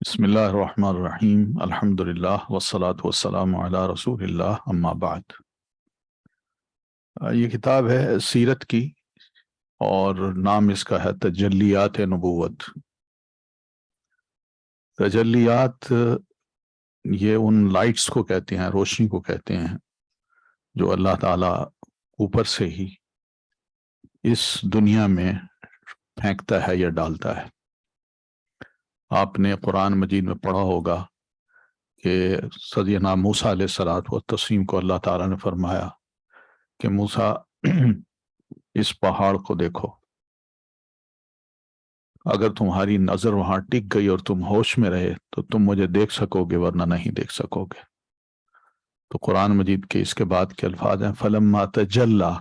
بسم اللہ الرحمن الرحیم الحمدللہ والصلاة والسلام علی رسول اللہ اما بعد۔ یہ کتاب ہے سیرت کی اور نام اس کا ہے تجلیات نبوت۔ تجلیات یہ ان لائٹس کو کہتے ہیں، روشنی کو کہتے ہیں جو اللہ تعالیٰ اوپر سے ہی اس دنیا میں پھینکتا ہے یا ڈالتا ہے۔ آپ نے قرآن مجید میں پڑھا ہوگا کہ سیدنا موسیٰ علیہ الصلوۃ والتسلیم کو اللہ تعالیٰ نے فرمایا کہ موسیٰ اس پہاڑ کو دیکھو، اگر تمہاری نظر وہاں ٹک گئی اور تم ہوش میں رہے تو تم مجھے دیکھ سکو گے، ورنہ نہیں دیکھ سکو گے۔ تو قرآن مجید کے اس کے بعد کے الفاظ ہیں فَلَمَّا تَجَلَّى،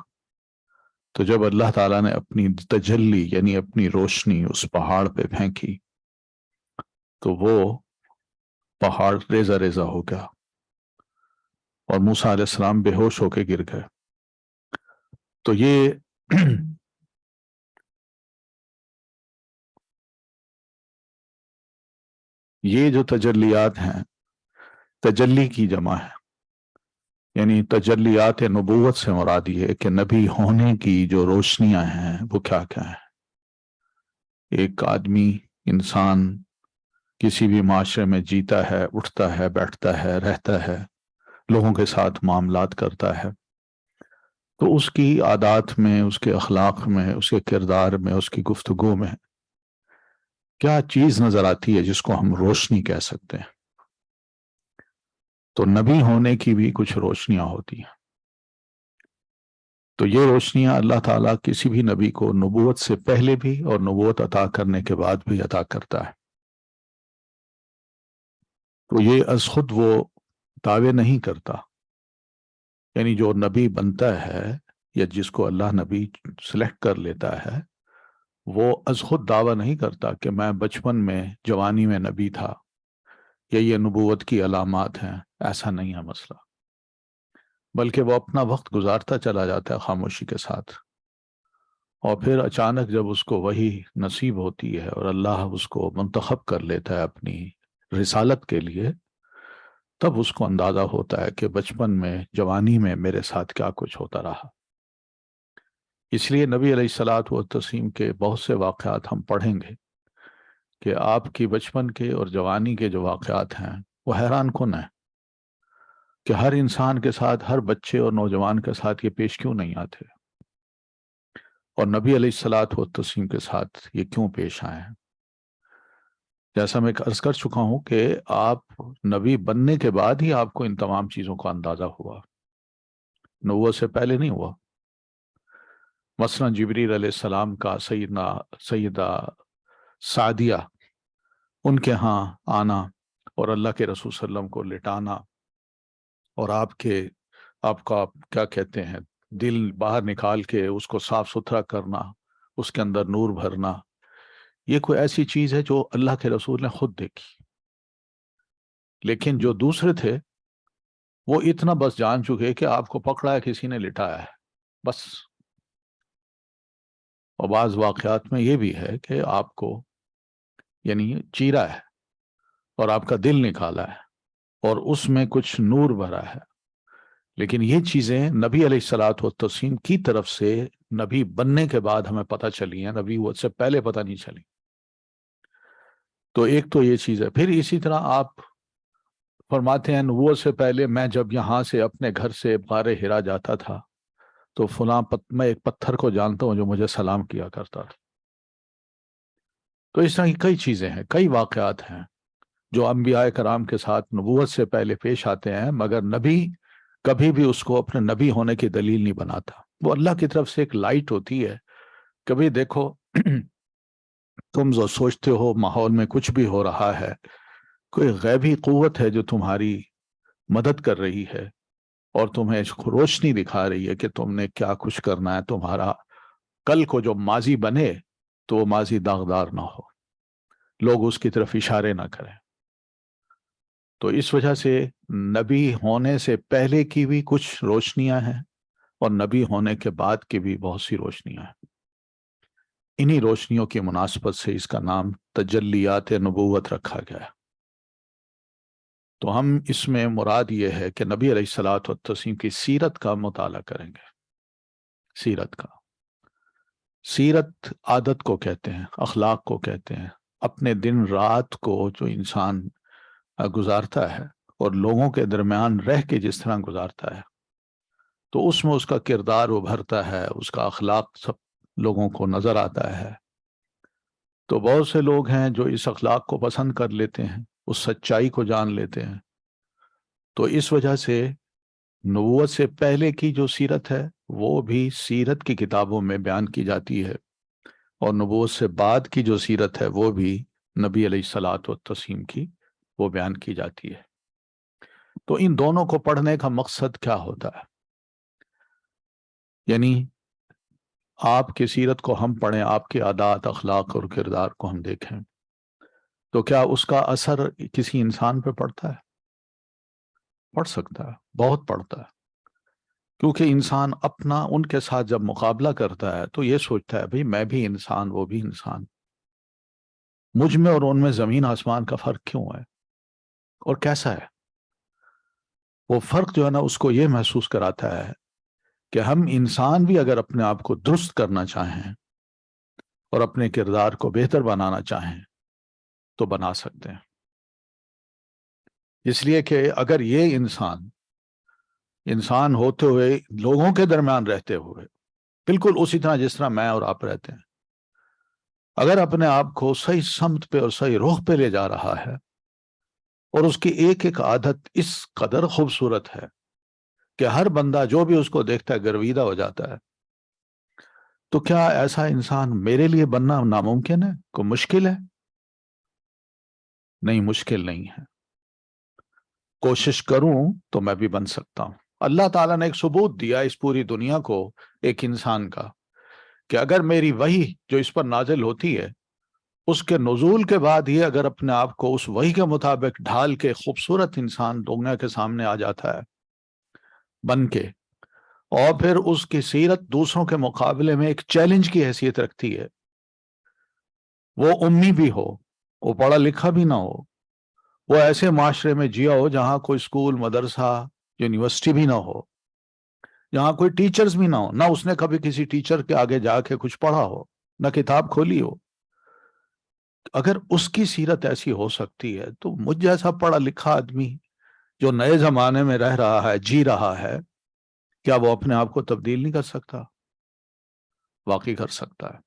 تو جب اللہ تعالیٰ نے اپنی تجلی یعنی اپنی روشنی اس پہاڑ پہ پھینکی تو وہ پہاڑ ریزہ ریزہ ہو گیا اور موسیٰ علیہ السلام بے ہوش ہو کے گر گئے۔ تو یہ جو تجلیات ہیں، تجلی کی جمع ہے، یعنی تجلیات نبوت سے مراد یہ ہے کہ نبی ہونے کی جو روشنیاں ہیں وہ کیا کیا ہیں۔ ایک آدمی، انسان کسی بھی معاشرے میں جیتا ہے، اٹھتا ہے، بیٹھتا ہے، رہتا ہے، لوگوں کے ساتھ معاملات کرتا ہے، تو اس کی عادات میں، اس کے اخلاق میں، اس کے کردار میں، اس کی گفتگو میں کیا چیز نظر آتی ہے جس کو ہم روشنی کہہ سکتے ہیں۔ تو نبی ہونے کی بھی کچھ روشنیاں ہوتی ہیں، تو یہ روشنیاں اللہ تعالیٰ کسی بھی نبی کو نبوت سے پہلے بھی اور نبوت عطا کرنے کے بعد بھی عطا کرتا ہے۔ تو یہ از خود وہ دعوے نہیں کرتا، یعنی جو نبی بنتا ہے یا جس کو اللہ نبی سلیکٹ کر لیتا ہے وہ از خود دعویٰ نہیں کرتا کہ میں بچپن میں، جوانی میں نبی تھا یا یہ نبوت کی علامات ہیں۔ ایسا نہیں ہے مسئلہ، بلکہ وہ اپنا وقت گزارتا چلا جاتا ہے خاموشی کے ساتھ، اور پھر اچانک جب اس کو وحی نصیب ہوتی ہے اور اللہ اس کو منتخب کر لیتا ہے اپنی رسالت کے لیے، تب اس کو اندازہ ہوتا ہے کہ بچپن میں، جوانی میں میرے ساتھ کیا کچھ ہوتا رہا۔ اس لیے نبی علیہ الصلوۃ والتسلیم کے بہت سے واقعات ہم پڑھیں گے کہ آپ کی بچپن کے اور جوانی کے جو واقعات ہیں وہ حیران کن ہیں کہ ہر انسان کے ساتھ، ہر بچے اور نوجوان کے ساتھ یہ پیش کیوں نہیں آتے، اور نبی علیہ الصلوۃ والتسلیم کے ساتھ یہ کیوں پیش آئے ہیں۔ جیسا میں عرض کر چکا ہوں کہ آپ نبی بننے کے بعد ہی آپ کو ان تمام چیزوں کا اندازہ ہوا، نبوت سے پہلے نہیں ہوا۔ مثلا جبریل علیہ السلام کا سیدہ سعدیہ، ان کے ہاں آنا اور اللہ کے رسول صلی اللہ علیہ وسلم کو لٹانا اور آپ کا کیا کہتے ہیں، دل باہر نکال کے اس کو صاف ستھرا کرنا، اس کے اندر نور بھرنا، یہ کوئی ایسی چیز ہے جو اللہ کے رسول نے خود دیکھی۔ لیکن جو دوسرے تھے وہ اتنا بس جان چکے کہ آپ کو پکڑا ہے، کسی نے لٹایا ہے، بس۔ اور بعض واقعات میں یہ بھی ہے کہ آپ کو یعنی چیرا ہے اور آپ کا دل نکالا ہے اور اس میں کچھ نور بھرا ہے، لیکن یہ چیزیں نبی علیہ الصلوۃ والتسلیم کی طرف سے نبی بننے کے بعد ہمیں پتہ چلی ہیں، نبی وہ سے پہلے پتہ نہیں چلی۔ تو ایک تو یہ چیز ہے۔ پھر اسی طرح آپ فرماتے ہیں نبوت سے پہلے میں جب یہاں سے اپنے گھر سے غار حرا جاتا تھا تو میں ایک پتھر کو جانتا ہوں جو مجھے سلام کیا کرتا تھا۔ تو اس طرح کی کئی چیزیں ہیں، کئی واقعات ہیں جو انبیاء کرام کے ساتھ نبوت سے پہلے پیش آتے ہیں، مگر نبی کبھی بھی اس کو اپنے نبی ہونے کی دلیل نہیں بناتا۔ وہ اللہ کی طرف سے ایک لائٹ ہوتی ہے۔ کبھی دیکھو تم جو سوچتے ہو ماحول میں کچھ بھی ہو رہا ہے، کوئی غیبی قوت ہے جو تمہاری مدد کر رہی ہے اور تمہیں روشنی دکھا رہی ہے کہ تم نے کیا کچھ کرنا ہے، تمہارا کل کو جو ماضی بنے تو وہ ماضی داغدار نہ ہو، لوگ اس کی طرف اشارے نہ کریں۔ تو اس وجہ سے نبی ہونے سے پہلے کی بھی کچھ روشنیاں ہیں اور نبی ہونے کے بعد کی بھی بہت سی روشنیاں ہیں۔ انہی روشنیوں کی مناسبت سے اس کا نام تجلیات نبوت رکھا گیا ہے۔ تو ہم اس میں مراد یہ ہے کہ نبی علیہ الصلوۃ والتسلیم کی سیرت کا مطالعہ کریں گے. سیرت کا، سیرت عادت کو کہتے ہیں، اخلاق کو کہتے ہیں. اپنے دن رات کو جو انسان گزارتا ہے اور لوگوں کے درمیان رہ کے جس طرح گزارتا ہے، تو اس میں اس کا کردار ابھرتا ہے، اس کا اخلاق سب لوگوں کو نظر آتا ہے. تو بہت سے لوگ ہیں جو اس اخلاق کو پسند کر لیتے ہیں، اس سچائی کو جان لیتے ہیں. تو اس وجہ سے نبوت سے پہلے کی جو سیرت ہے وہ بھی سیرت کی کتابوں میں بیان کی جاتی ہے، اور نبوت سے بعد کی جو سیرت ہے وہ بھی نبی علیہ الصلوۃ والتسلیم کی وہ بیان کی جاتی ہے. تو ان دونوں کو پڑھنے کا مقصد کیا ہوتا ہے؟ یعنی آپ کی سیرت کو ہم پڑھیں، آپ کے عادات، اخلاق اور کردار کو ہم دیکھیں، تو کیا اس کا اثر کسی انسان پہ پڑتا ہے؟ پڑ سکتا ہے، بہت پڑتا ہے. کیونکہ انسان اپنا ان کے ساتھ جب مقابلہ کرتا ہے تو یہ سوچتا ہے بھئی میں بھی انسان، وہ بھی انسان، مجھ میں اور ان میں زمین آسمان کا فرق کیوں ہے اور کیسا ہے؟ وہ فرق جو ہے نا اس کو یہ محسوس کراتا ہے کہ ہم انسان بھی اگر اپنے آپ کو درست کرنا چاہیں اور اپنے کردار کو بہتر بنانا چاہیں تو بنا سکتے ہیں. اس لیے کہ اگر یہ انسان ہوتے ہوئے لوگوں کے درمیان رہتے ہوئے بالکل اسی طرح جس طرح میں اور آپ رہتے ہیں، اگر اپنے آپ کو صحیح سمت پہ اور صحیح رخ پہ لے جا رہا ہے اور اس کی ایک ایک عادت اس قدر خوبصورت ہے کہ ہر بندہ جو بھی اس کو دیکھتا ہے گرویدہ ہو جاتا ہے، تو کیا ایسا انسان میرے لیے بننا ناممکن ہے؟ کوئی مشکل ہے؟ نہیں، مشکل نہیں ہے. کوشش کروں تو میں بھی بن سکتا ہوں. اللہ تعالیٰ نے ایک ثبوت دیا اس پوری دنیا کو، ایک انسان کا، کہ اگر میری وحی جو اس پر نازل ہوتی ہے اس کے نزول کے بعد ہی اگر اپنے آپ کو اس وحی کے مطابق ڈھال کے خوبصورت انسان دنیا کے سامنے آ جاتا ہے بن کے، اور پھر اس کی سیرت دوسروں کے مقابلے میں ایک چیلنج کی حیثیت رکھتی ہے، وہ امی بھی ہو، وہ پڑھا لکھا بھی نہ ہو، وہ ایسے معاشرے میں جیا ہو جہاں کوئی اسکول، مدرسہ، یونیورسٹی بھی نہ ہو، جہاں کوئی ٹیچرز بھی نہ ہو، نہ اس نے کبھی کسی ٹیچر کے آگے جا کے کچھ پڑھا ہو، نہ کتاب کھولی ہو. اگر اس کی سیرت ایسی ہو سکتی ہے تو مجھ جیسا پڑھا لکھا آدمی جو نئے زمانے میں رہ رہا ہے، جی رہا ہے، کیا وہ اپنے آپ کو تبدیل نہیں کر سکتا؟ واقعی کر سکتا ہے.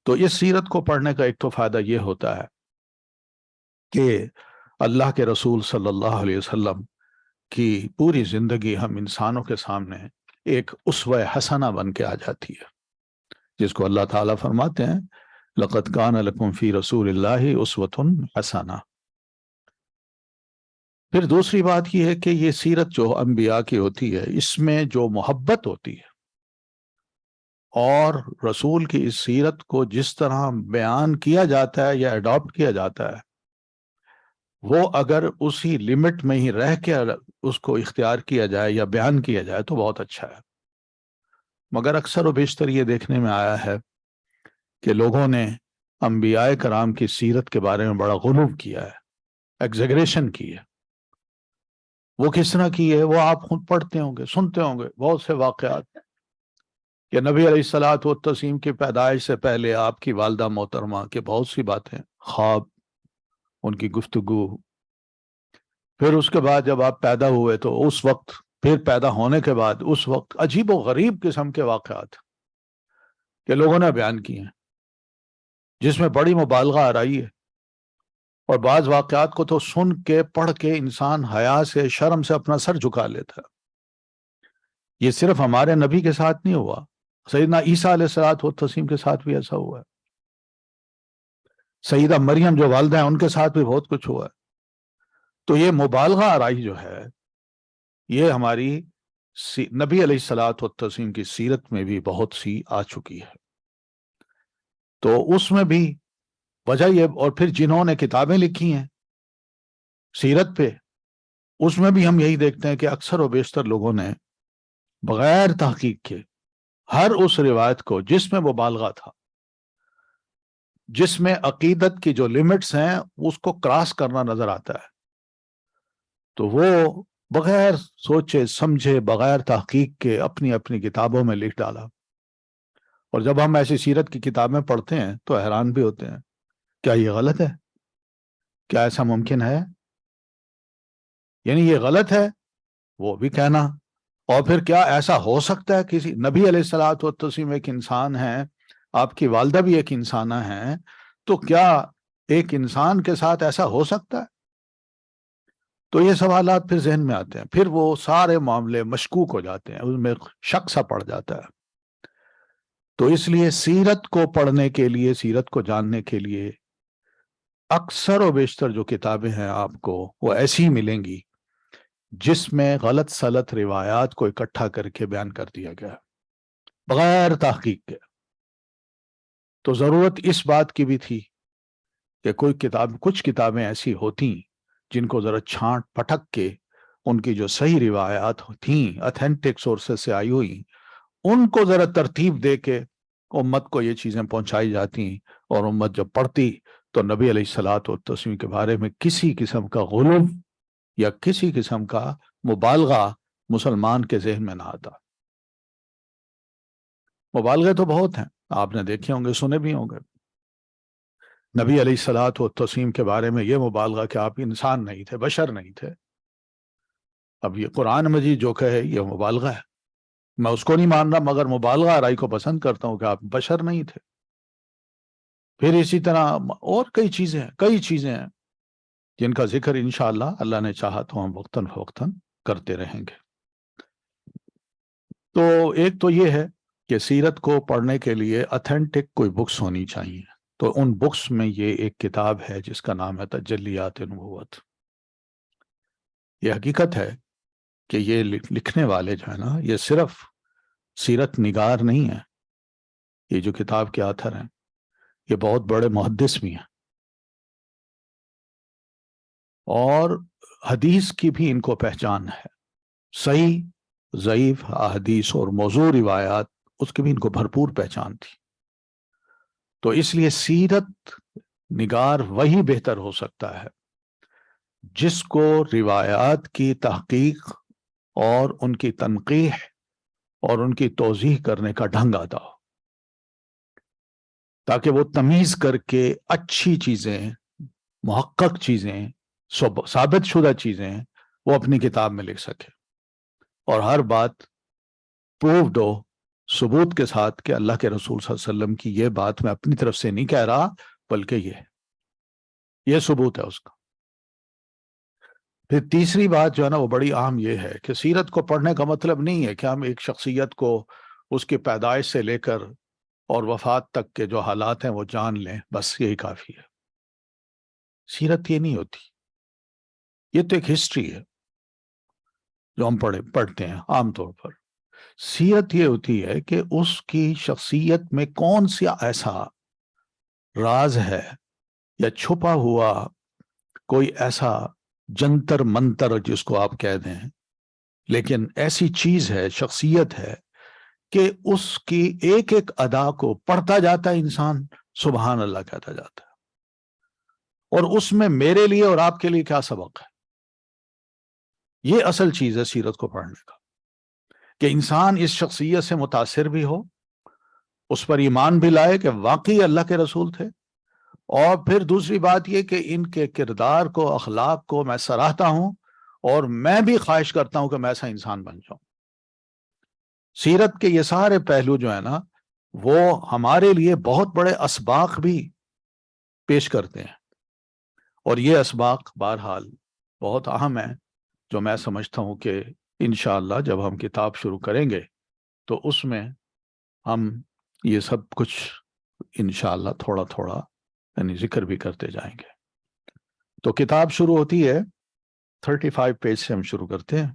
تو اس سیرت کو پڑھنے کا ایک تو فائدہ یہ ہوتا ہے کہ اللہ کے رسول صلی اللہ علیہ وسلم کی پوری زندگی ہم انسانوں کے سامنے ایک اسوہ حسنہ بن کے آ جاتی ہے، جس کو اللہ تعالیٰ فرماتے ہیں لَقَدْ كَانَ لَكُمْ فِي رَسُولِ اللَّهِ أُسْوَةٌ حَسَنَةٌ. پھر دوسری بات یہ ہے کہ یہ سیرت جو انبیاء کی ہوتی ہے اس میں جو محبت ہوتی ہے اور رسول کی اس سیرت کو جس طرح بیان کیا جاتا ہے یا اڈاپٹ کیا جاتا ہے، وہ اگر اسی لمٹ میں ہی رہ کے اس کو اختیار کیا جائے یا بیان کیا جائے تو بہت اچھا ہے. مگر اکثر و بیشتر یہ دیکھنے میں آیا ہے کہ لوگوں نے انبیاء کرام کی سیرت کے بارے میں بڑا غلو کیا ہے، ایگزیگریشن کی ہے. وہ کس طرح کی ہے وہ آپ خود پڑھتے ہوں گے، سنتے ہوں گے بہت سے واقعات کہ نبی علیہ الصلوۃ والتسلیم کی پیدائش سے پہلے آپ کی والدہ محترمہ کے بہت سی باتیں، خواب، ان کی گفتگو، پھر اس کے بعد جب آپ پیدا ہوئے تو اس وقت، پھر پیدا ہونے کے بعد اس وقت عجیب و غریب قسم کے واقعات کہ لوگوں نے بیان کیے ہیں جس میں بڑی مبالغہ آ رہی ہے، اور بعض واقعات کو تو سن کے پڑھ کے انسان حیا سے، شرم سے اپنا سر جھکا لیتا ہے. یہ صرف ہمارے نبی کے ساتھ نہیں ہوا، سیدنا عیسیٰ علیہ الصلوۃ والتسلیم کے ساتھ بھی ایسا ہوا ہے، سیدہ مریم جو والدہ ہیں ان کے ساتھ بھی بہت کچھ ہوا ہے. تو یہ مبالغہ آرائی جو ہے یہ ہماری نبی علیہ الصلوۃ والتسلیم کی سیرت میں بھی بہت سی آ چکی ہے. تو اس میں بھی وجہ یہ، اور پھر جنہوں نے کتابیں لکھی ہیں سیرت پہ، اس میں بھی ہم یہی دیکھتے ہیں کہ اکثر و بیشتر لوگوں نے بغیر تحقیق کے ہر اس روایت کو جس میں مبالغہ تھا، جس میں عقیدت کی جو لمٹس ہیں اس کو کراس کرنا نظر آتا ہے، تو وہ بغیر سوچے سمجھے بغیر تحقیق کے اپنی اپنی کتابوں میں لکھ ڈالا. اور جب ہم ایسی سیرت کی کتابیں پڑھتے ہیں تو حیران بھی ہوتے ہیں، کیا یہ غلط ہے؟ کیا ایسا ممکن ہے؟ یعنی یہ غلط ہے وہ بھی کہنا، اور پھر کیا ایسا ہو سکتا ہے؟ کسی نبی علیہ الصلوۃ والتسلیم ایک انسان ہے، آپ کی والدہ بھی ایک انسانہ ہیں، تو کیا ایک انسان کے ساتھ ایسا ہو سکتا ہے؟ تو یہ سوالات پھر ذہن میں آتے ہیں، پھر وہ سارے معاملے مشکوک ہو جاتے ہیں، اس میں شک سا پڑ جاتا ہے. تو اس لیے سیرت کو پڑھنے کے لیے، سیرت کو جاننے کے لیے اکثر و بیشتر جو کتابیں ہیں آپ کو وہ ایسی ملیں گی جس میں غلط سلط روایات کو اکٹھا کر کے بیان کر دیا گیا بغیر تحقیق کے. تو ضرورت اس بات کی بھی تھی کہ کوئی کتاب، کچھ کتابیں ایسی ہوتی جن کو ذرا چھانٹ پٹک کے ان کی جو صحیح روایات تھیں اتھینٹک سورسز سے آئی ہوئی، ان کو ذرا ترتیب دے کے امت کو یہ چیزیں پہنچائی جاتی، اور امت جب پڑھتی تو نبی علیہ الصلوۃ والتسلیم کے بارے میں کسی قسم کا غلو یا کسی قسم کا مبالغہ مسلمان کے ذہن میں نہ آتا. مبالغے تو بہت ہیں، آپ نے دیکھے ہوں گے، سنے بھی ہوں گے. نبی علیہ الصلوۃ والتسلیم کے بارے میں یہ مبالغہ کہ آپ انسان نہیں تھے، بشر نہیں تھے. اب یہ قرآن مجید جو کہے یہ مبالغہ ہے، میں اس کو نہیں مان رہا، مگر مبالغہ رائی کو پسند کرتا ہوں کہ آپ بشر نہیں تھے. پھر اسی طرح اور کئی چیزیں ہیں جن کا ذکر انشاءاللہ اللہ نے چاہا تو ہم وقتاً فوقتاً کرتے رہیں گے. تو ایک تو یہ ہے کہ سیرت کو پڑھنے کے لیے اتھینٹک کوئی بکس ہونی چاہیے. تو ان بکس میں یہ ایک کتاب ہے جس کا نام ہے تجلیات نبوت. یہ حقیقت ہے کہ یہ لکھنے والے جو ہے نا، یہ صرف سیرت نگار نہیں ہے. یہ جو کتاب کے آتھر ہیں یہ بہت بڑے محدث بھی ہیں، اور حدیث کی بھی ان کو پہچان ہے. صحیح ضعیف احادیث اور موضوع روایات اس کی بھی ان کو بھرپور پہچان تھی. تو اس لیے سیرت نگار وہی بہتر ہو سکتا ہے جس کو روایات کی تحقیق اور ان کی تنقیح اور ان کی توضیح کرنے کا ڈھنگ آتا ہو، تاکہ وہ تمیز کر کے اچھی چیزیں، محقق چیزیں، ثابت شدہ چیزیں وہ اپنی کتاب میں لکھ سکے، اور ہر بات پروفڈ ہو، ثبوت کے ساتھ کہ اللہ کے رسول صلی اللہ علیہ وسلم کی یہ بات میں اپنی طرف سے نہیں کہہ رہا، بلکہ یہ ثبوت ہے اس کا. پھر تیسری بات جو ہے نا وہ بڑی اہم یہ ہے کہ سیرت کو پڑھنے کا مطلب نہیں ہے کہ ہم ایک شخصیت کو اس کی پیدائش سے لے کر اور وفات تک کے جو حالات ہیں وہ جان لیں، بس یہی کافی ہے. سیرت یہ نہیں ہوتی، یہ تو ایک ہسٹری ہے جو ہم پڑھتے ہیں عام طور پر. سیرت یہ ہوتی ہے کہ اس کی شخصیت میں کون سا ایسا راز ہے یا چھپا ہوا کوئی ایسا جنتر منتر جس کو آپ کہہ دیں، لیکن ایسی چیز ہے، شخصیت ہے کہ اس کی ایک ایک ادا کو پڑھتا جاتا ہے انسان، سبحان اللہ کہتا جاتا ہے. اور اس میں میرے لیے اور آپ کے لیے کیا سبق ہے، یہ اصل چیز ہے سیرت کو پڑھنے کا، کہ انسان اس شخصیت سے متاثر بھی ہو، اس پر ایمان بھی لائے کہ واقعی اللہ کے رسول تھے، اور پھر دوسری بات یہ کہ ان کے کردار کو، اخلاق کو میں سراہتا ہوں، اور میں بھی خواہش کرتا ہوں کہ میں ایسا انسان بن جاؤں. سیرت کے یہ سارے پہلو جو ہیں نا وہ ہمارے لیے بہت بڑے اسباق بھی پیش کرتے ہیں، اور یہ اسباق بہرحال بہت اہم ہیں، جو میں سمجھتا ہوں کہ انشاءاللہ جب ہم کتاب شروع کریں گے تو اس میں ہم یہ سب کچھ انشاءاللہ تھوڑا تھوڑا یعنی ذکر بھی کرتے جائیں گے. تو کتاب شروع ہوتی ہے 35 پیج سے، ہم شروع کرتے ہیں.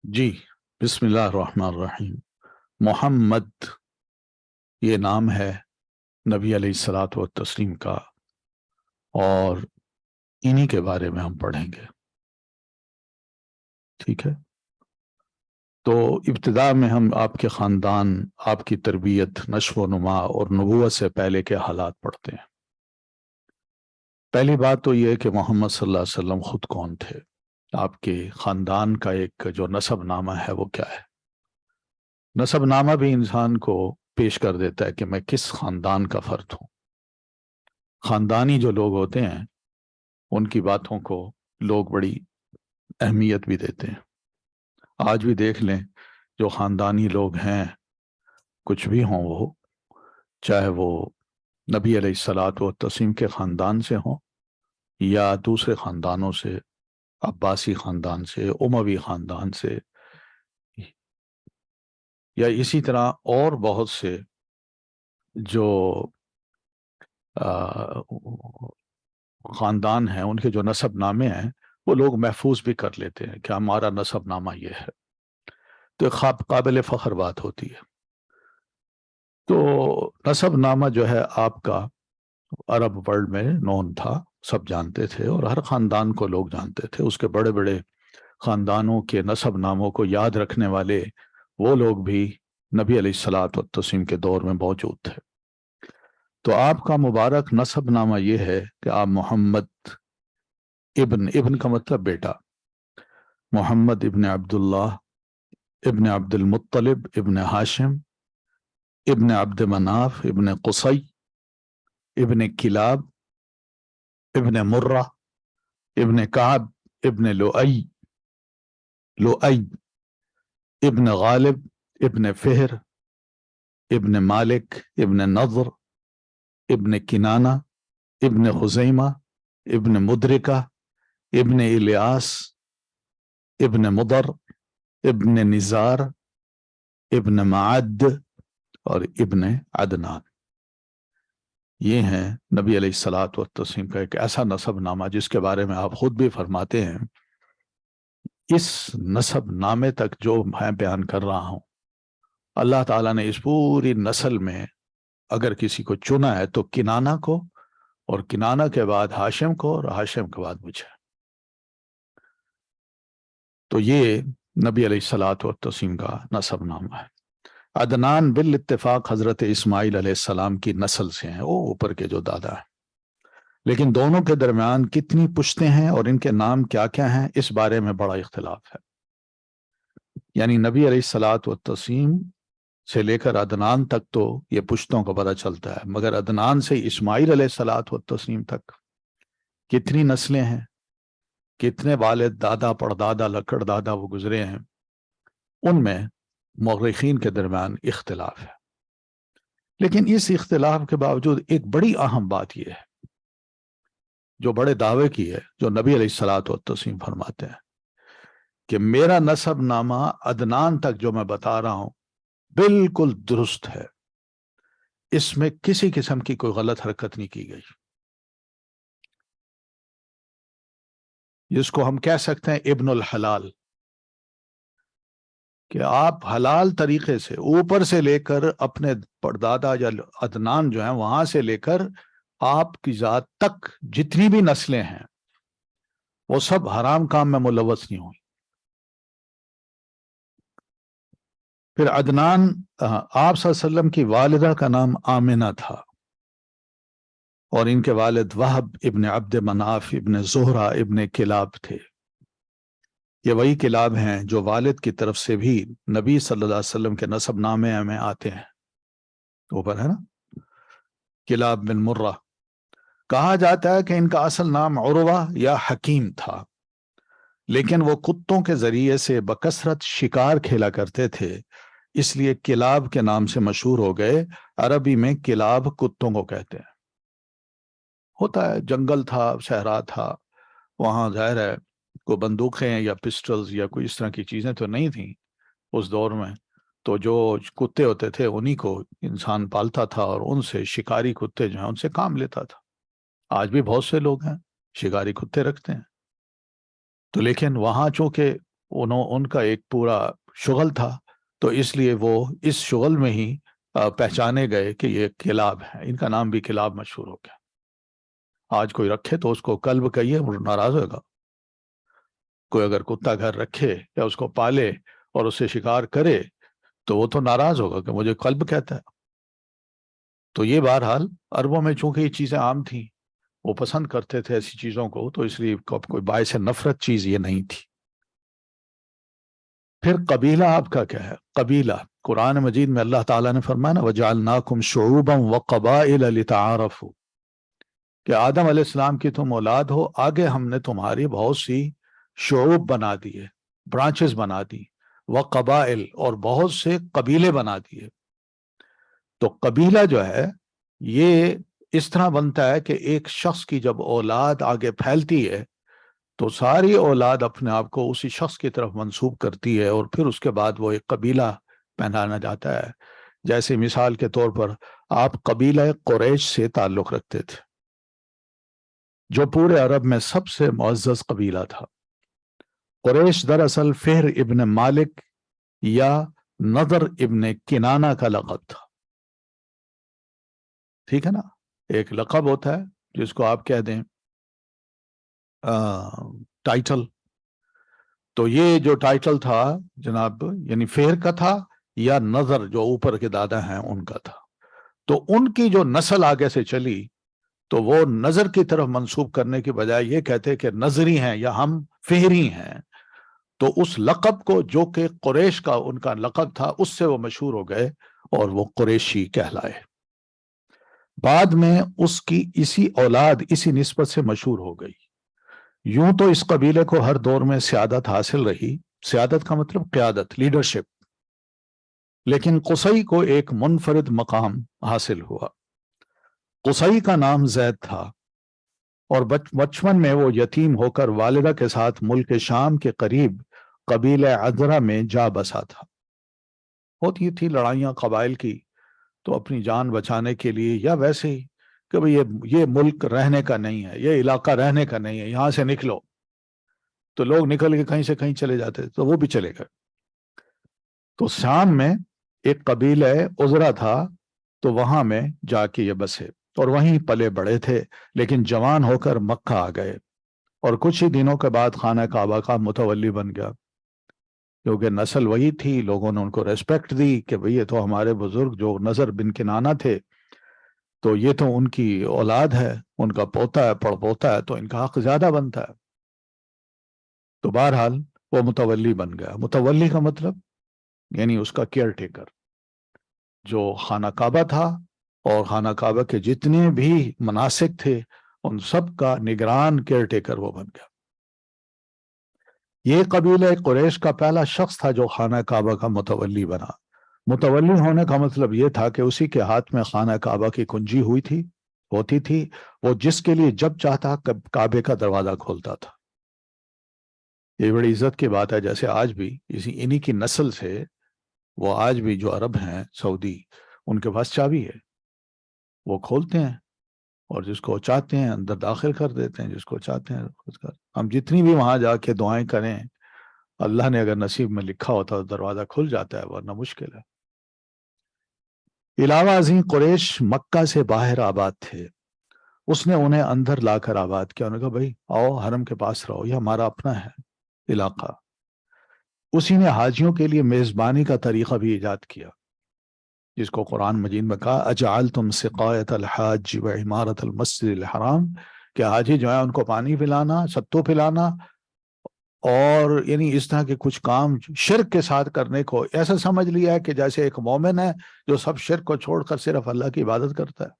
جی، بسم اللہ الرحمن الرحیم. محمد یہ نام ہے نبی علیہ الصلوۃ والتسلیم کا، اور انہی کے بارے میں ہم پڑھیں گے، ٹھیک ہے؟ تو ابتدا میں ہم آپ کے خاندان، آپ کی تربیت، نشو و نما اور نبوت سے پہلے کے حالات پڑھتے ہیں۔ پہلی بات تو یہ ہے کہ محمد صلی اللہ علیہ وسلم خود کون تھے، آپ کے خاندان کا ایک جو نسب نامہ ہے وہ کیا ہے۔ نسب نامہ بھی انسان کو پیش کر دیتا ہے کہ میں کس خاندان کا فرد ہوں۔ خاندانی جو لوگ ہوتے ہیں ان کی باتوں کو لوگ بڑی اہمیت بھی دیتے ہیں۔ آج بھی دیکھ لیں، جو خاندانی لوگ ہیں، کچھ بھی ہوں وہ، چاہے وہ نبی علیہ الصلوۃ والتسلیم کے خاندان سے ہوں یا دوسرے خاندانوں سے، عباسی خاندان سے، اموی خاندان سے، یا اسی طرح اور بہت سے جو خاندان ہیں، ان کے جو نسب نامے ہیں وہ لوگ محفوظ بھی کر لیتے ہیں کہ ہمارا نسب نامہ یہ ہے، تو ایک قابل فخر بات ہوتی ہے۔ تو نسب نامہ جو ہے آپ کا عرب ورلڈ میں نون تھا، سب جانتے تھے، اور ہر خاندان کو لوگ جانتے تھے۔ اس کے بڑے بڑے خاندانوں کے نسب ناموں کو یاد رکھنے والے وہ لوگ بھی نبی علیہ الصلوۃ والتسلیم کے دور میں موجود تھے۔ تو آپ کا مبارک نسب نامہ یہ ہے کہ آپ محمد ابن کا مطلب بیٹا، محمد ابن عبداللہ ابن عبد المطلب ابن ہاشم ابن عبد مناف ابن قصی ابن کلاب ابن مرہ ابن کعب ابن لؤی ابن غالب ابن فہر ابن مالک ابن نضر ابن کنانہ ابن خزیمہ ابن مدرکہ ابن الیاس ابن مضر ابن نزار ابن معد اور ابن عدنان۔ یہ ہیں نبی علیہ الصلوۃ والتسلیم کا ایک ایسا نسب نامہ جس کے بارے میں آپ خود بھی فرماتے ہیں، اس نسب نامے تک جو میں بیان کر رہا ہوں، اللہ تعالیٰ نے اس پوری نسل میں اگر کسی کو چنا ہے تو کنانہ کو، اور کنانہ کے بعد ہاشم کو، اور ہاشم کے بعد مجھے۔ تو یہ نبی علیہ الصلوۃ والتسلیم کا نسب نامہ ہے۔ عدنان بالاتفاق حضرت اسماعیل علیہ السلام کی نسل سے ہیں، وہ اوپر کے جو دادا ہیں، لیکن دونوں کے درمیان کتنی پشتیں ہیں اور ان کے نام کیا کیا ہیں، اس بارے میں بڑا اختلاف ہے۔ یعنی نبی علیہ الصلوۃ والتسلیم سے لے کر عدنان تک تو یہ پشتوں کا پتہ چلتا ہے، مگر عدنان سے اسماعیل علیہ الصلوۃ والتسلیم تک کتنی نسلیں ہیں، کتنے والد، دادا، پردادا، لکڑ دادا وہ گزرے ہیں، ان میں مورخین کے درمیان اختلاف ہے۔ لیکن اس اختلاف کے باوجود ایک بڑی اہم بات یہ ہے جو بڑے دعوے کی ہے، جو نبی علیہ الصلوۃ والتسلیم فرماتے ہیں کہ میرا نسب نامہ عدنان تک جو میں بتا رہا ہوں بالکل درست ہے، اس میں کسی قسم کی کوئی غلط حرکت نہیں کی گئی، جس کو ہم کہہ سکتے ہیں ابن الحلال، کہ آپ حلال طریقے سے اوپر سے لے کر اپنے پردادا یا عدنان جو ہیں وہاں سے لے کر آپ کی ذات تک جتنی بھی نسلیں ہیں وہ سب حرام کام میں ملوث نہیں ہوئی۔ پھر عدنان، آپ صلی اللہ علیہ وسلم کی والدہ کا نام آمنہ تھا، اور ان کے والد وہب ابن عبد مناف ابن زہرہ ابن کلاب تھے۔ یہ وہی کلاب ہیں جو والد کی طرف سے بھی نبی صلی اللہ علیہ وسلم کے نسب نامے میں آتے ہیں، اوپر ہے نا، کلاب بن مرہ۔ کہا جاتا ہے کہ ان کا اصل نام عروہ یا حکیم تھا، لیکن وہ کتوں کے ذریعے سے بکثرت شکار کھیلا کرتے تھے، اس لیے کلاب کے نام سے مشہور ہو گئے۔ عربی میں کلاب کتوں کو کہتے ہیں۔ ہوتا ہے جنگل تھا، صحرا تھا، وہاں ظاہر ہے کوئی بندوقیں یا پسٹلز یا کوئی اس طرح کی چیزیں تو نہیں تھیں اس دور میں، تو جو کتے ہوتے تھے انہی کو انسان پالتا تھا، اور ان سے شکاری کتے جو ہیں ان سے کام لیتا تھا۔ آج بھی بہت سے لوگ ہیں شکاری کتے رکھتے ہیں، تو لیکن وہاں چونکہ ان کا ایک پورا شغل تھا، تو اس لیے وہ اس شغل میں ہی پہچانے گئے کہ یہ کلاب ہے، ان کا نام بھی کلاب مشہور ہو گیا۔ آج کوئی رکھے تو اس کو کلب کہیے، وہ ناراض ہوگا۔ کوئی اگر کتا گھر رکھے یا اس کو پالے اور اس سے شکار کرے تو وہ تو ناراض ہوگا کہ مجھے کلب کہتا ہے۔ تو یہ بہرحال عربوں میں چونکہ یہ چیزیں عام تھیں، وہ پسند کرتے تھے ایسی چیزوں کو، تو اس لیے کوئی باعث نفرت چیز یہ نہیں تھی۔ پھر قبیلہ آپ کا کیا ہے؟ قبیلہ قرآن مجید میں اللہ تعالیٰ نے فرمایا نا وَجَعَلْنَاكُمْ شُعُوبًا وَقَبَائِلَ لِتَعَارَفُوا، کہ آدم علیہ السلام کی تم اولاد ہو، آگے ہم نے تمہاری بہت سی شعوب بنا دیے، برانچز بنا دی، وقبائل، اور بہت سے قبیلے بنا دیے۔ تو قبیلہ جو ہے یہ اس طرح بنتا ہے کہ ایک شخص کی جب اولاد آگے پھیلتی ہے تو ساری اولاد اپنے آپ کو اسی شخص کی طرف منسوب کرتی ہے، اور پھر اس کے بعد وہ ایک قبیلہ پہنانا جاتا ہے۔ جیسے مثال کے طور پر آپ قبیلہ قریش سے تعلق رکھتے تھے، جو پورے عرب میں سب سے معزز قبیلہ تھا۔ قریش دراصل فہر ابن مالک یا نضر ابن کنانہ کا لقب تھا، ٹھیک ہے نا؟ ایک لقب ہوتا ہے جس کو آپ کہہ دیں ٹائٹل، تو یہ جو ٹائٹل تھا جناب یعنی فہر کا تھا، یا نظر جو اوپر کے دادا ہیں ان کا تھا۔ تو ان کی جو نسل آگے سے چلی تو وہ نظر کی طرف منسوب کرنے کے بجائے یہ کہتے کہ نظری ہیں یا ہم فہری ہیں، تو اس لقب کو جو کہ قریش کا ان کا لقب تھا اس سے وہ مشہور ہو گئے اور وہ قریشی کہلائے۔ بعد میں اس کی اسی اولاد اسی نسبت سے مشہور ہو گئی۔ یوں تو اس قبیلے کو ہر دور میں سیادت حاصل رہی، سیادت کا مطلب قیادت، لیڈرشپ، لیکن قصی کو ایک منفرد مقام حاصل ہوا۔ قصی کا نام زید تھا، اور بچپن میں وہ یتیم ہو کر والدہ کے ساتھ ملک شام کے قریب قبیلہ عذرا میں جا بسا تھا۔ ہوتی تھی لڑائیاں قبائل کی، تو اپنی جان بچانے کے لیے یا ویسے ہی کہ بھئی یہ ملک رہنے کا نہیں ہے، یہ علاقہ رہنے کا نہیں ہے، یہاں سے نکلو، تو لوگ نکل کے کہیں سے کہیں چلے جاتے، تو وہ بھی چلے گئے۔ تو شام میں ایک قبیلہ عذرا تھا، تو وہاں میں جا کے یہ بسے اور وہیں پلے بڑے تھے، لیکن جوان ہو کر مکہ آ گئے، اور کچھ ہی دنوں کے بعد خانہ کعبہ کا متولی بن گیا، کیونکہ نسل وہی تھی، لوگوں نے ان کو ریسپیکٹ دی کہ بھئی یہ تو ہمارے بزرگ جو نظر بن کنانہ تھے، تو یہ تو ان کی اولاد ہے، ان کا پوتا ہے، پڑ پوتا ہے، تو ان کا حق زیادہ بنتا ہے۔ تو بہرحال وہ متولی بن گیا۔ متولی کا مطلب یعنی اس کا کیئر ٹیکر، جو خانہ کعبہ تھا اور خانہ کعبہ کے جتنے بھی مناسک تھے ان سب کا نگران کیئر ٹیکر وہ بن گیا۔ یہ قبیلہ قریش کا پہلا شخص تھا جو خانہ کعبہ کا متولی بنا۔ متولی ہونے کا مطلب یہ تھا کہ اسی کے ہاتھ میں خانہ کعبہ کی کنجی ہوتی تھی، وہ جس کے لیے جب چاہتا کعبے کا دروازہ کھولتا تھا۔ یہ بڑی عزت کی بات ہے، جیسے آج بھی انہی کی نسل سے وہ آج بھی جو عرب ہیں سعودی، ان کے پاس چابی ہے، وہ کھولتے ہیں اور جس کو چاہتے ہیں اندر داخل کر دیتے ہیں، جس کو چاہتے ہیں خود کر۔ ہم جتنی بھی وہاں جا کے دعائیں کریں، اللہ نے اگر نصیب میں لکھا ہوتا تو دروازہ کھل جاتا ہے، ورنہ مشکل ہے۔ علاوہ ازیں قریش مکہ سے باہر آباد تھے، اس نے انہیں اندر لا کر آباد کیا۔ انہوں نے کہا بھائی آؤ حرم کے پاس رہو، یہ ہمارا اپنا ہے علاقہ۔ اسی نے حاجیوں کے لیے میزبانی کا طریقہ بھی ایجاد کیا، جس کو قرآن مجید میں کہا اجعلتم سقایت الحاج و عمارت المسجد الحرام، کہ حاجی جو ہے ان کو پانی پلانا، ستو پلانا، اور یعنی اس طرح کے کچھ کام شرک کے ساتھ کرنے کو ایسا سمجھ لیا ہے کہ جیسے ایک مومن ہے جو سب شرک کو چھوڑ کر صرف اللہ کی عبادت کرتا ہے۔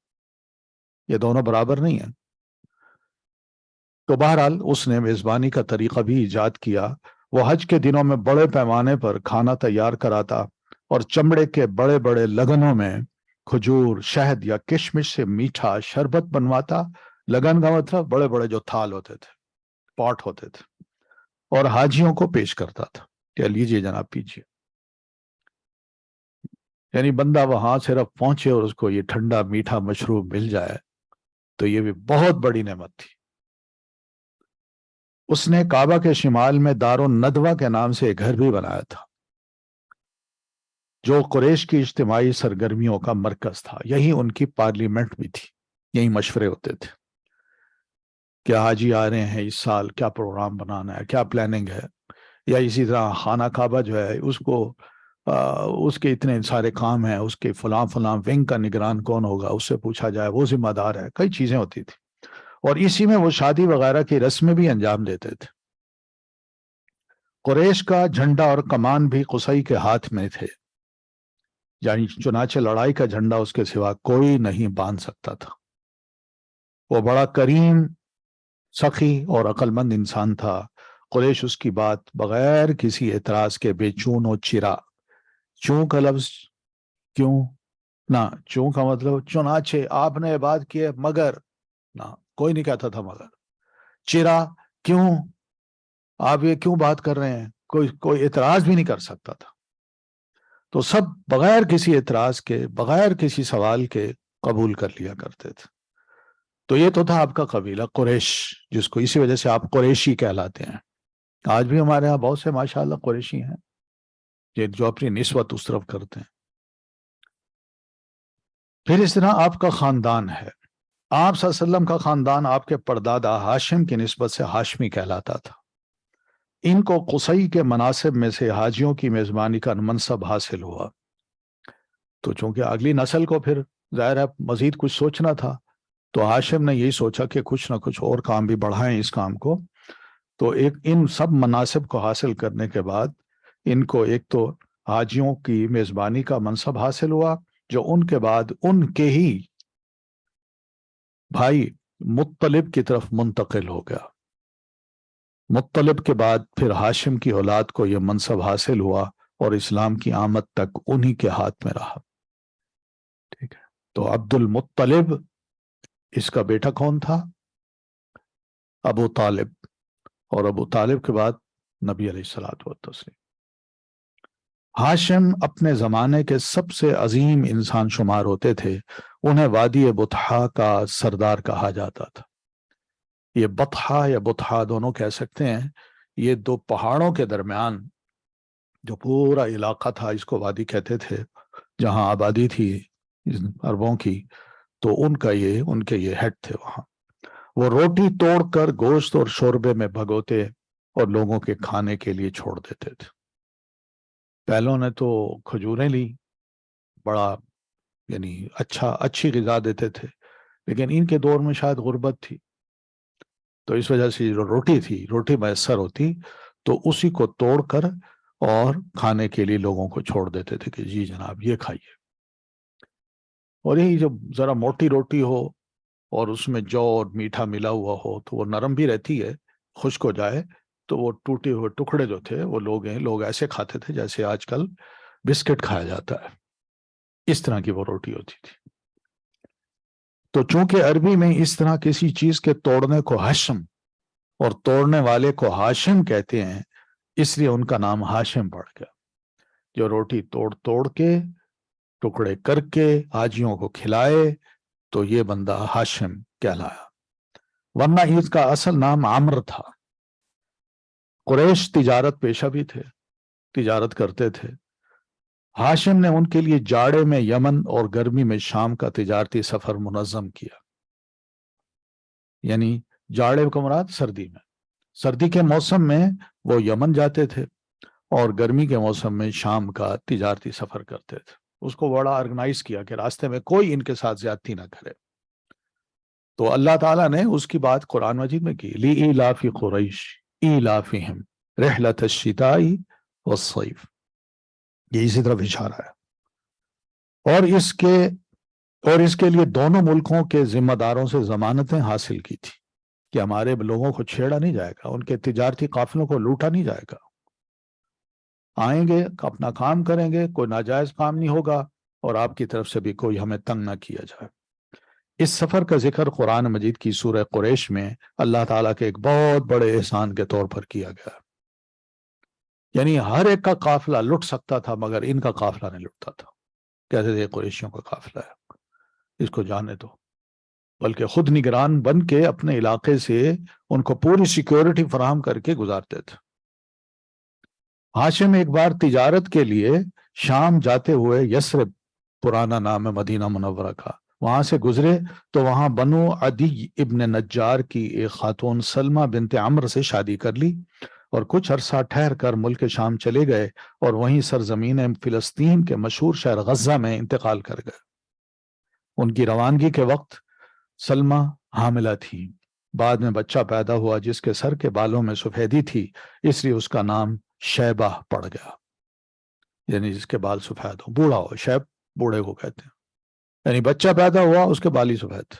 یہ دونوں برابر نہیں ہیں۔ تو بہرحال اس نے میزبانی کا طریقہ بھی ایجاد کیا۔ وہ حج کے دنوں میں بڑے پیمانے پر کھانا تیار کراتا اور چمڑے کے بڑے بڑے لگنوں میں کھجور، شہد یا کشمش سے میٹھا شربت بنواتا۔ لگن کا مطلب بڑے بڑے جو تھال ہوتے تھے، پاٹ ہوتے تھے، اور حاجیوں کو پیش کرتا تھا کہ لیجیے جناب پیجیے۔ یعنی بندہ وہاں صرف پہنچے اور اس کو یہ ٹھنڈا میٹھا مشروب مل جائے تو یہ بھی بہت بڑی نعمت تھی۔ اس نے کعبہ کے شمال میں دار الندوہ کے نام سے ایک گھر بھی بنایا تھا۔ جو قریش کی اجتماعی سرگرمیوں کا مرکز تھا. یہی ان کی پارلیمنٹ بھی تھی, یہی مشورے ہوتے تھے کہ حاجی آ رہے ہیں اس سال, کیا پروگرام بنانا ہے, کیا پلاننگ ہے. یا اسی طرح خانہ کعبہ جو ہے اس کو اس کے اتنے سارے کام ہیں, اس کے فلاں فلاں ونگ کا نگران کون ہوگا, اس سے پوچھا جائے, وہ ذمہ دار ہے. کئی چیزیں ہوتی تھی, اور اسی میں وہ شادی وغیرہ کی رسمیں بھی انجام دیتے تھے. قریش کا جھنڈا اور کمان بھی قصی کے ہاتھ میں تھے, یعنی چنانچہ لڑائی کا جھنڈا اس کے سوا کوئی نہیں باندھ سکتا تھا. وہ بڑا کریم, سخی اور عقل مند انسان تھا. قریش اس کی بات بغیر کسی اعتراض کے بے چون و چرا, چون کا لفظ کیوں نہ, چون کا مطلب چنانچہ آپ نے بات کی ہے مگر نہ, کوئی نہیں کہتا تھا مگر. چرا کیوں, آپ یہ کیوں بات کر رہے ہیں, کوئی اعتراض بھی نہیں کر سکتا تھا. تو سب بغیر کسی اعتراض کے, بغیر کسی سوال کے قبول کر لیا کرتے تھے. تو یہ تو تھا آپ کا قبیلہ قریش, جس کو اسی وجہ سے آپ قریشی کہلاتے ہیں. آج بھی ہمارے ہاں بہت سے ماشاءاللہ قریشی ہیں جو اپنی نسبت اس طرف کرتے ہیں. پھر اس طرح آپ کا خاندان ہے. آپ صلی اللہ علیہ وسلم کا خاندان آپ کے پردادا ہاشم کی نسبت سے ہاشمی کہلاتا تھا. ان کو قصی کے مناصب میں سے حاجیوں کی میزبانی کا منصب حاصل ہوا. تو چونکہ اگلی نسل کو پھر ظاہر ہے مزید کچھ سوچنا تھا, تو ہاشم نے یہی سوچا کہ کچھ نہ کچھ اور کام بھی بڑھائیں اس کام کو. تو ان سب مناصب کو حاصل کرنے کے بعد ان کو ایک تو حاجیوں کی میزبانی کا منصب حاصل ہوا, جو ان کے بعد ان کے ہی بھائی مطلب کی طرف منتقل ہو گیا. مطلب کے بعد پھر ہاشم کی اولاد کو یہ منصب حاصل ہوا, اور اسلام کی آمد تک انہی کے ہاتھ میں رہا. ٹھیک ہے, تو عبد المطلب اس کا بیٹا کون تھا؟ ابو طالب. اور ابو طالب کے بعد نبی علیہ الصلوۃ والتسلیم. ہاشم اپنے زمانے کے سب سے عظیم انسان شمار ہوتے تھے. انہیں وادی بطحا کا سردار کہا جاتا تھا. یہ بطحا یا بطحا دونوں کہہ سکتے ہیں. یہ دو پہاڑوں کے درمیان جو پورا علاقہ تھا, اس کو وادی کہتے تھے, جہاں آبادی تھی عربوں کی. تو ان کے یہ ہیڈ تھے وہاں. وہ روٹی توڑ کر گوشت اور شوربے میں بھگوتے اور لوگوں کے کھانے کے لیے چھوڑ دیتے تھے. پہلوں نے تو کھجوریں لی, بڑا یعنی اچھی غذا دیتے تھے, لیکن ان کے دور میں شاید غربت تھی, تو اس وجہ سے جو روٹی میسر ہوتی تو اسی کو توڑ کر اور کھانے کے لیے لوگوں کو چھوڑ دیتے تھے کہ جی جناب یہ کھائیے. اور یہی جب ذرا موٹی روٹی ہو اور اس میں جو اور میٹھا ملا ہوا ہو تو وہ نرم بھی رہتی ہے, خشک ہو جائے تو وہ ٹوٹے ہوئے ٹکڑے جو تھے وہ لوگ ایسے کھاتے تھے جیسے آج کل بسکٹ کھایا جاتا ہے, اس طرح کی وہ روٹی ہوتی تھی. تو چونکہ عربی میں اس طرح کسی چیز کے توڑنے کو حشم اور توڑنے والے کو ہاشم کہتے ہیں, اس لیے ان کا نام ہاشم پڑ گیا. جو روٹی توڑ کے ٹکڑے کر کے حاجیوں کو کھلائے تو یہ بندہ ہاشم کہلایا, ورنہ اس کا اصل نام عمرو تھا. قریش تجارت پیشہ بھی تھے, تجارت کرتے تھے. ہاشم نے ان کے لیے جاڑے میں یمن اور گرمی میں شام کا تجارتی سفر منظم کیا. یعنی جاڑے کو مراد سردی کے موسم میں وہ یمن جاتے تھے, اور گرمی کے موسم میں شام کا تجارتی سفر کرتے تھے. اس کو بڑا آرگنائز کیا کہ راستے میں کوئی ان کے ساتھ زیادتی نہ کرے. تو اللہ تعالیٰ نے اس کی بات قرآن مجید میں کی, لِإِيلَافِ قُرَيْشٍ إِيلَافِهِمْ رِحْلَةَ الشِّتَاءِ وَالصَّيْفِ. یہ اسی طرف اشارہ ہے. اور اس کے لیے دونوں ملکوں کے ذمہ داروں سے ضمانتیں حاصل کی تھی کہ ہمارے لوگوں کو چھیڑا نہیں جائے گا, ان کے تجارتی قافلوں کو لوٹا نہیں جائے گا. آئیں گے, اپنا کام کریں گے, کوئی ناجائز کام نہیں ہوگا, اور آپ کی طرف سے بھی کوئی ہمیں تنگ نہ کیا جائے. اس سفر کا ذکر قرآن مجید کی سورہ قریش میں اللہ تعالیٰ کے ایک بہت بڑے احسان کے طور پر کیا گیا. یعنی ہر ایک کا قافلہ لٹ سکتا تھا مگر ان کا قافلہ نہیں لٹتا تھا. کہتے تھے قریشیوں کا قافلہ ہے, اس کو جانے دو. بلکہ خود نگران بن کے اپنے علاقے سے ان کو پوری سیکیورٹی فراہم کر کے گزارتے تھے. ہاشم ایک بار تجارت کے لیے شام جاتے ہوئے یثرب، پرانا نام ہے مدینہ منورہ کا، وہاں سے گزرے تو وہاں بنو عدی ابن نجار کی ایک خاتون سلمہ بنت عمرو سے شادی کر لی، اور کچھ عرصہ ٹھہر کر ملک شام چلے گئے اور وہیں سرزمین فلسطین کے مشہور شہر غزہ میں انتقال کر گئے۔ ان کی روانگی کے وقت سلمہ حاملہ تھی، بعد میں بچہ پیدا ہوا جس کے سر کے بالوں میں سفیدی تھی، اس لیے اس کا نام شیبہ پڑ گیا، یعنی جس کے بال سفید ہو، بوڑھا ہو، شیب بوڑھے کو کہتے ہیں، یعنی بچہ پیدا ہوا اس کے بال ہی سفید۔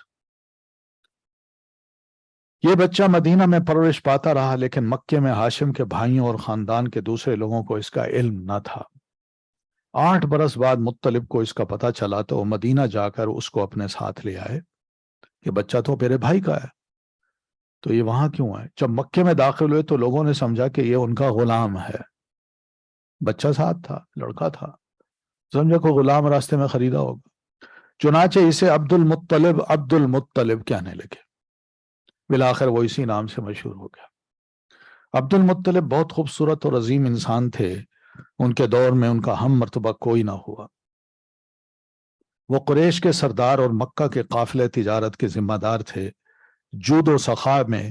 یہ بچہ مدینہ میں پرورش پاتا رہا، لیکن مکے میں ہاشم کے بھائیوں اور خاندان کے دوسرے لوگوں کو اس کا علم نہ تھا۔ 8 برس بعد مطلب کو اس کا پتہ چلا تو وہ مدینہ جا کر اس کو اپنے ساتھ لے آئے کہ بچہ تو میرے بھائی کا ہے، تو یہ وہاں کیوں ہے؟ جب مکے میں داخل ہوئے تو لوگوں نے سمجھا کہ یہ ان کا غلام ہے، بچہ ساتھ تھا، لڑکا تھا، سمجھا کو غلام راستے میں خریدا ہوگا، چنانچہ اسے عبد المطلب کہنے لگے، بالآخر وہ اسی نام سے مشہور ہو گیا۔ عبد المطلب بہت خوبصورت اور عظیم انسان تھے، ان کے دور میں ان کا ہم مرتبہ کوئی نہ ہوا۔ وہ قریش کے سردار اور مکہ کے قافلے تجارت کے ذمہ دار تھے۔ جود و سخا میں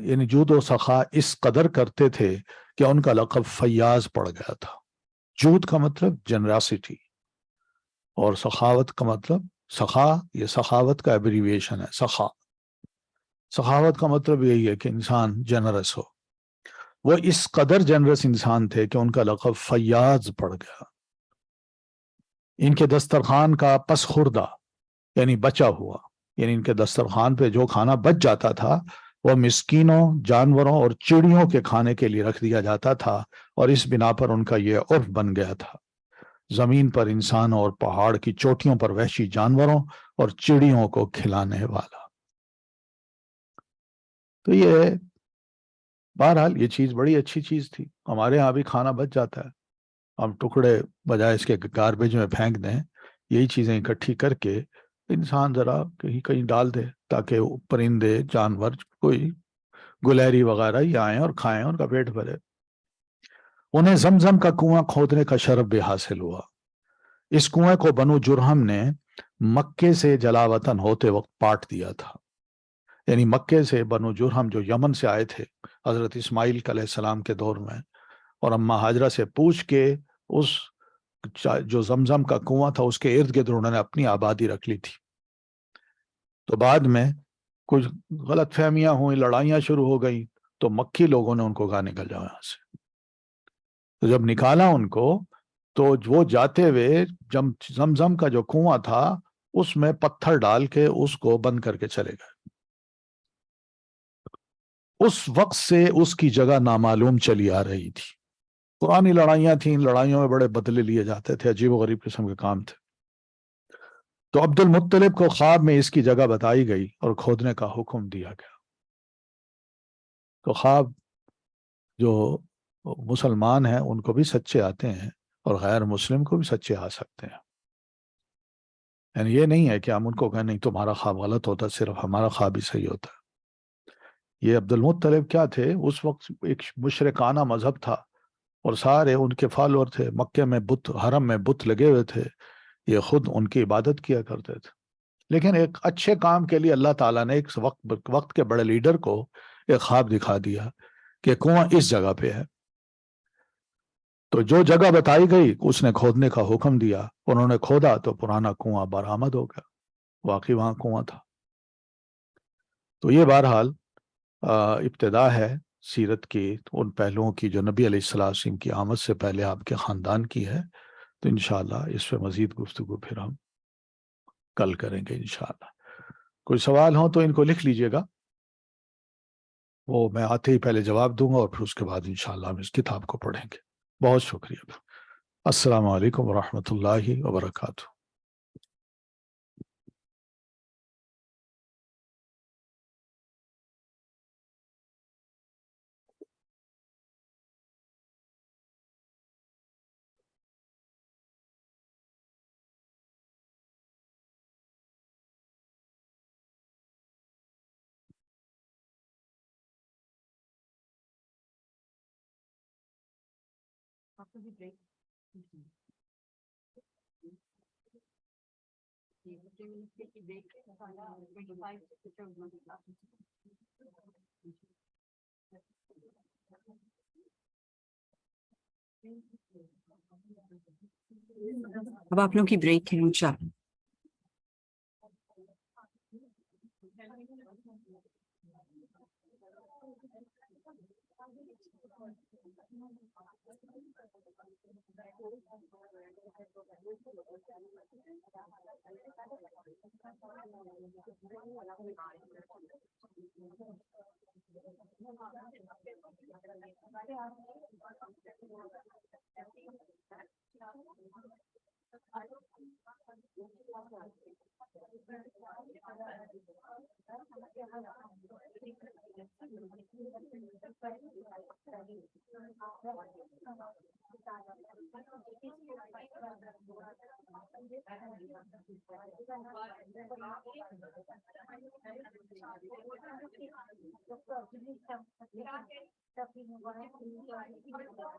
یعنی جود و سخا اس قدر کرتے تھے کہ ان کا لقب فیاض پڑ گیا تھا۔ جود کا مطلب جنراسٹی، اور سخاوت کا مطلب سخا، یہ سخاوت کا ایبریویشن ہے، سخا، سخاوت کا مطلب یہی ہے کہ انسان جنرس ہو۔ وہ اس قدر جنرس انسان تھے کہ ان کا لقب فیاض پڑ گیا۔ ان کے دسترخوان کا پس خوردہ یعنی بچا ہوا، یعنی ان کے دسترخوان پہ جو کھانا بچ جاتا تھا وہ مسکینوں، جانوروں اور چڑیوں کے کھانے کے لیے رکھ دیا جاتا تھا، اور اس بنا پر ان کا یہ عرف بن گیا تھا، زمین پر انسانوں اور پہاڑ کی چوٹیوں پر وحشی جانوروں اور چڑیوں کو کھلانے والا۔ تو یہ بہرحال یہ چیز بڑی اچھی چیز تھی۔ ہمارے ہاں بھی کھانا بچ جاتا ہے، ہم ٹکڑے بجائے اس کے گاربیج میں پھینک دیں، یہی چیزیں اکٹھی کر کے انسان ذرا کہیں کہیں ڈال دے تاکہ پرندے، جانور، کوئی گلہری وغیرہ یہ آئیں اور کھائیں، ان کا پیٹ بھرے۔ انہیں زمزم کا کنواں کھودنے کا شرف بھی حاصل ہوا۔ اس کنویں کو بنو جرہم نے مکے سے جلاوطن ہوتے وقت پاٹ دیا تھا، یعنی مکے سے بنو جرہم جو یمن سے آئے تھے حضرت اسماعیل علیہ السلام کے دور میں، اور اما ہاجرہ سے پوچھ کے اس جو زمزم کا کنواں تھا اس کے ارد گرد انہوں نے اپنی آبادی رکھ لی تھی۔ تو بعد میں کچھ غلط فہمیاں ہوئیں، لڑائیاں شروع ہو گئیں، تو مکی لوگوں نے ان کو کہا نکل جاؤ یہاں سے۔ تو جب نکالا ان کو تو وہ جاتے ہوئے زمزم کا جو کنواں تھا اس میں پتھر ڈال کے اس کو بند کر کے چلے گئے۔ اس وقت سے اس کی جگہ نامعلوم چلی آ رہی تھی۔ پرانی لڑائیاں تھیں، لڑائیوں میں بڑے بدلے لیے جاتے تھے، عجیب و غریب قسم کے کام تھے۔ تو عبد المطلب کو خواب میں اس کی جگہ بتائی گئی اور کھودنے کا حکم دیا گیا۔ تو خواب جو مسلمان ہیں ان کو بھی سچے آتے ہیں اور غیر مسلم کو بھی سچے آ سکتے ہیں، یعنی یہ نہیں ہے کہ ہم ان کو کہیں نہیں تمہارا خواب غلط ہوتا، صرف ہمارا خواب ہی صحیح ہوتا ہے۔ یہ عبد المطلب کیا تھے؟ اس وقت ایک مشرکانہ مذہب تھا اور سارے ان کے فالوور تھے، مکے میں بت، حرم میں بت لگے ہوئے تھے، یہ خود ان کی عبادت کیا کرتے تھے۔ لیکن ایک اچھے کام کے لیے اللہ تعالیٰ نے ایک وقت کے بڑے لیڈر کو ایک خواب دکھا دیا کہ کنواں اس جگہ پہ ہے۔ تو جو جگہ بتائی گئی اس نے کھودنے کا حکم دیا، انہوں نے کھودا تو پرانا کنواں برآمد ہو گیا، واقعی وہاں کنواں تھا۔ تو یہ بہرحال ابتدا ہے سیرت کی ان پہلوؤں کی جو نبی علیہ السلام کی آمد سے پہلے آپ کے خاندان کی ہے۔ تو انشاءاللہ اس پہ مزید گفتگو پھر ہم کل کریں گے انشاءاللہ۔ کوئی سوال ہو تو ان کو لکھ لیجئے گا، وہ میں آتے ہی پہلے جواب دوں گا اور پھر اس کے بعد انشاءاللہ ہم اس کتاب کو پڑھیں گے۔ بہت شکریہ۔ السلام علیکم ورحمۃ اللہ وبرکاتہ۔ اب آپ لوگوں کی بریک ہے انشاءاللہ.